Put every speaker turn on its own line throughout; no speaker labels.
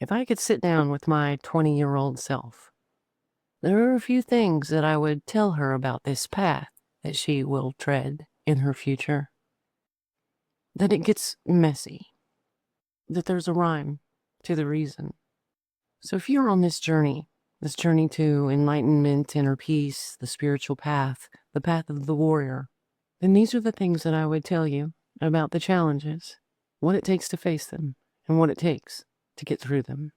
If I could sit down with my 20-year-old self, there are a few things that I would tell her about this path that she will tread in her future. That it gets messy, that there's a rhyme to the reason. So if you're on this journey to enlightenment, inner peace, the spiritual path, the path of the warrior, then these are the things that I would tell you about the challenges, what it takes to face them, and what it takes to get through them.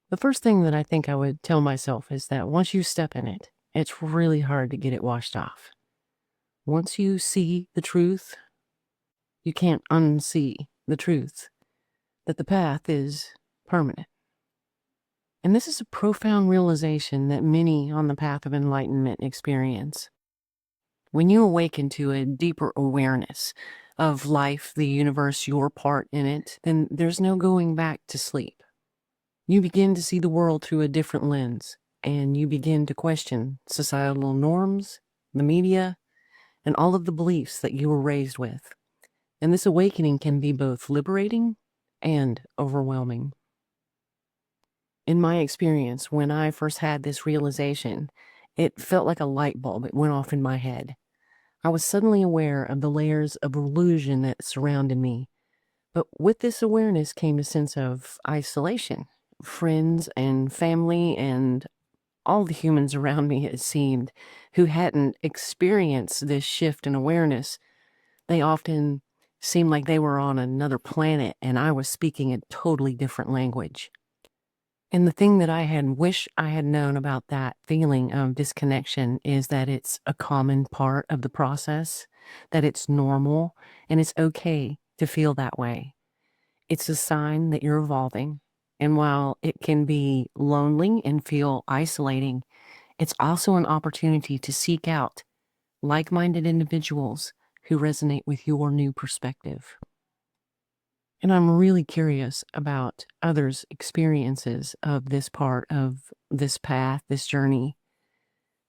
The first thing that I think I would tell myself is that once you step in it, it's really hard to get it washed off. Once you see the truth, you can't unsee the truth, that the path is permanent. And this is a profound realization that many on the path of enlightenment experience. When you awaken to a deeper awareness of life, the universe, your part in it, then there's no going back to sleep. You begin to see the world through a different lens, and you begin to question societal norms, the media, and all of the beliefs that you were raised with. And this awakening can be both liberating and overwhelming. In my experience, when I first had this realization, it felt like a light bulb. It went off in my head. I was suddenly aware of the layers of illusion that surrounded me. But with this awareness came a sense of isolation. Friends and family and all the humans around me, it seemed, who hadn't experienced this shift in awareness, they often seemed like they were on another planet and I was speaking a totally different language. And the thing that I had wished I had known about that feeling of disconnection is that it's a common part of the process, that it's normal, and it's okay to feel that way. It's a sign that you're evolving. And while it can be lonely and feel isolating, it's also an opportunity to seek out like-minded individuals who resonate with your new perspective. And I'm really curious about others' experiences of this part of this path, this journey.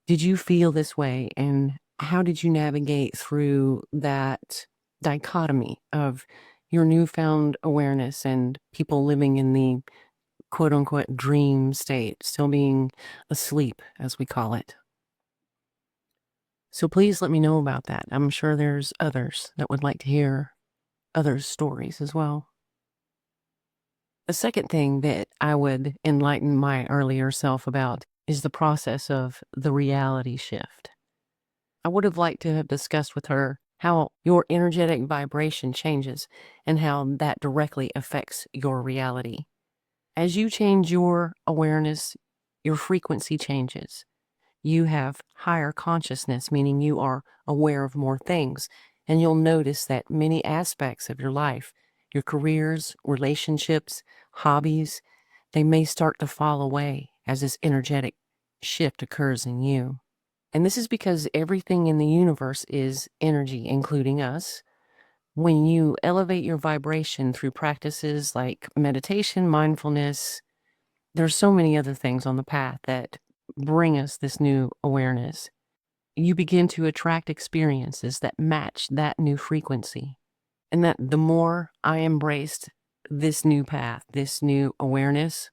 Did you feel this way? And how did you navigate through that dichotomy of your newfound awareness and people living in the quote unquote dream state, still being asleep, as we call it? So please let me know about that. I'm sure there's others that would like to hear others' stories as well. The second thing that I would enlighten my earlier self about is the process of the reality shift. I would have liked to have discussed with her how your energetic vibration changes and how that directly affects your reality. As you change your awareness, your frequency changes. You have higher consciousness, meaning you are aware of more things, and you'll notice that many aspects of your life, your careers, relationships, hobbies, they may start to fall away as this energetic shift occurs in you. And this is because everything in the universe is energy, including us. When you elevate your vibration through practices like meditation, mindfulness, there's so many other things on the path that bring us this new awareness. You begin to attract experiences that match that new frequency. And that the more I embraced this new path, this new awareness,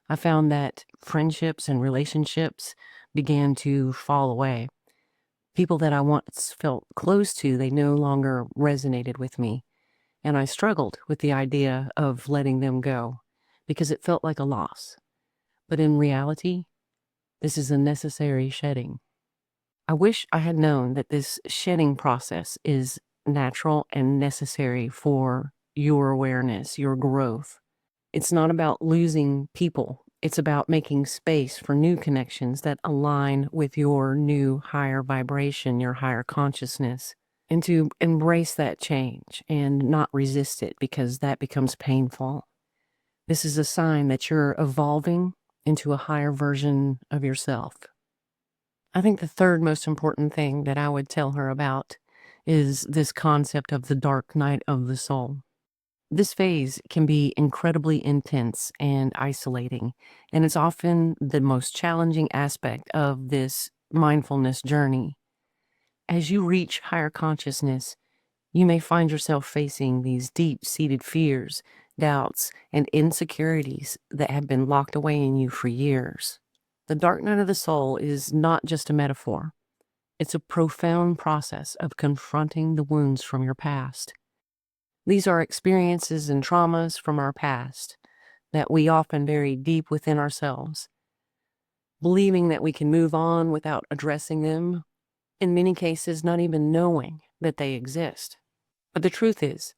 I found that friendships and relationships began to fall away. People that I once felt close to, they no longer resonated with me. And I struggled with the idea of letting them go because it felt like a loss. But in reality, this is a necessary shedding. I wish I had known that this shedding process is natural and necessary for your awareness, your growth. It's not about losing people. It's about making space for new connections that align with your new higher vibration, your higher consciousness, and to embrace that change and not resist it because that becomes painful. This is a sign that you're evolving into a higher version of yourself. I think the third most important thing that I would tell her about is this concept of the dark night of the soul. This phase can be incredibly intense and isolating, and it's often the most challenging aspect of this mindfulness journey. As you reach higher consciousness, you may find yourself facing these deep-seated fears, doubts, and insecurities that have been locked away in you for years. The dark night of the soul is not just a metaphor. It's a profound process of confronting the wounds from your past. These are experiences and traumas from our past that we often bury deep within ourselves, believing that we can move on without addressing them, in many cases not even knowing that they exist. But the truth is,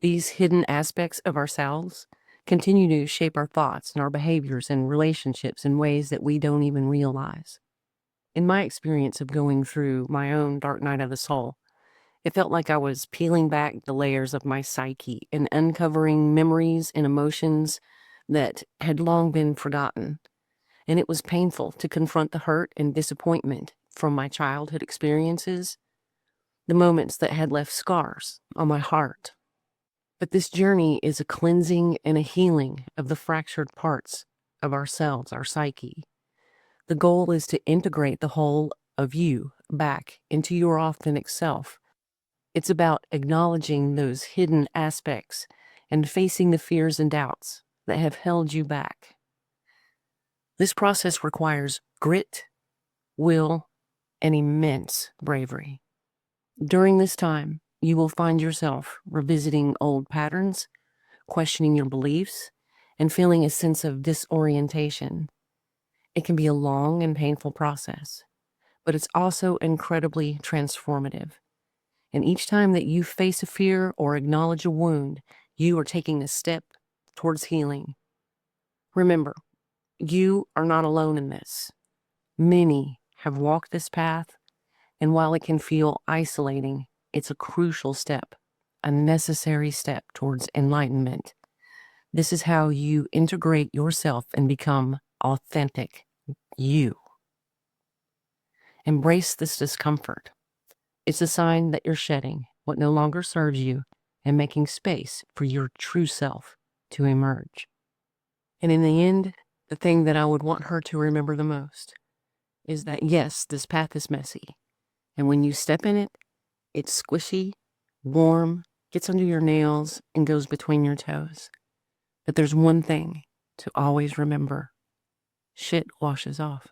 these hidden aspects of ourselves continue to shape our thoughts and our behaviors and relationships in ways that we don't even realize. In my experience of going through my own dark night of the soul, it felt like I was peeling back the layers of my psyche and uncovering memories and emotions that had long been forgotten. And it was painful to confront the hurt and disappointment from my childhood experiences, the moments that had left scars on my heart. But this journey is a cleansing and a healing of the fractured parts of ourselves, our psyche. The goal is to integrate the whole of you back into your authentic self. It's about acknowledging those hidden aspects and facing the fears and doubts that have held you back. This process requires grit, will, and immense bravery. During this time, you will find yourself revisiting old patterns, questioning your beliefs, and feeling a sense of disorientation. It can be a long and painful process, but it's also incredibly transformative. And each time that you face a fear or acknowledge a wound, you are taking a step towards healing. Remember, you are not alone in this. Many have walked this path, and while it can feel isolating, it's a crucial step, a necessary step towards enlightenment. This is how you integrate yourself and become authentic you. Embrace this discomfort. It's a sign that you're shedding what no longer serves you and making space for your true self to emerge. And in the end, the thing that I would want her to remember the most is that, yes, this path is messy. And when you step in it, it's squishy, warm, gets under your nails, and goes between your toes. But there's one thing to always remember: shit washes off.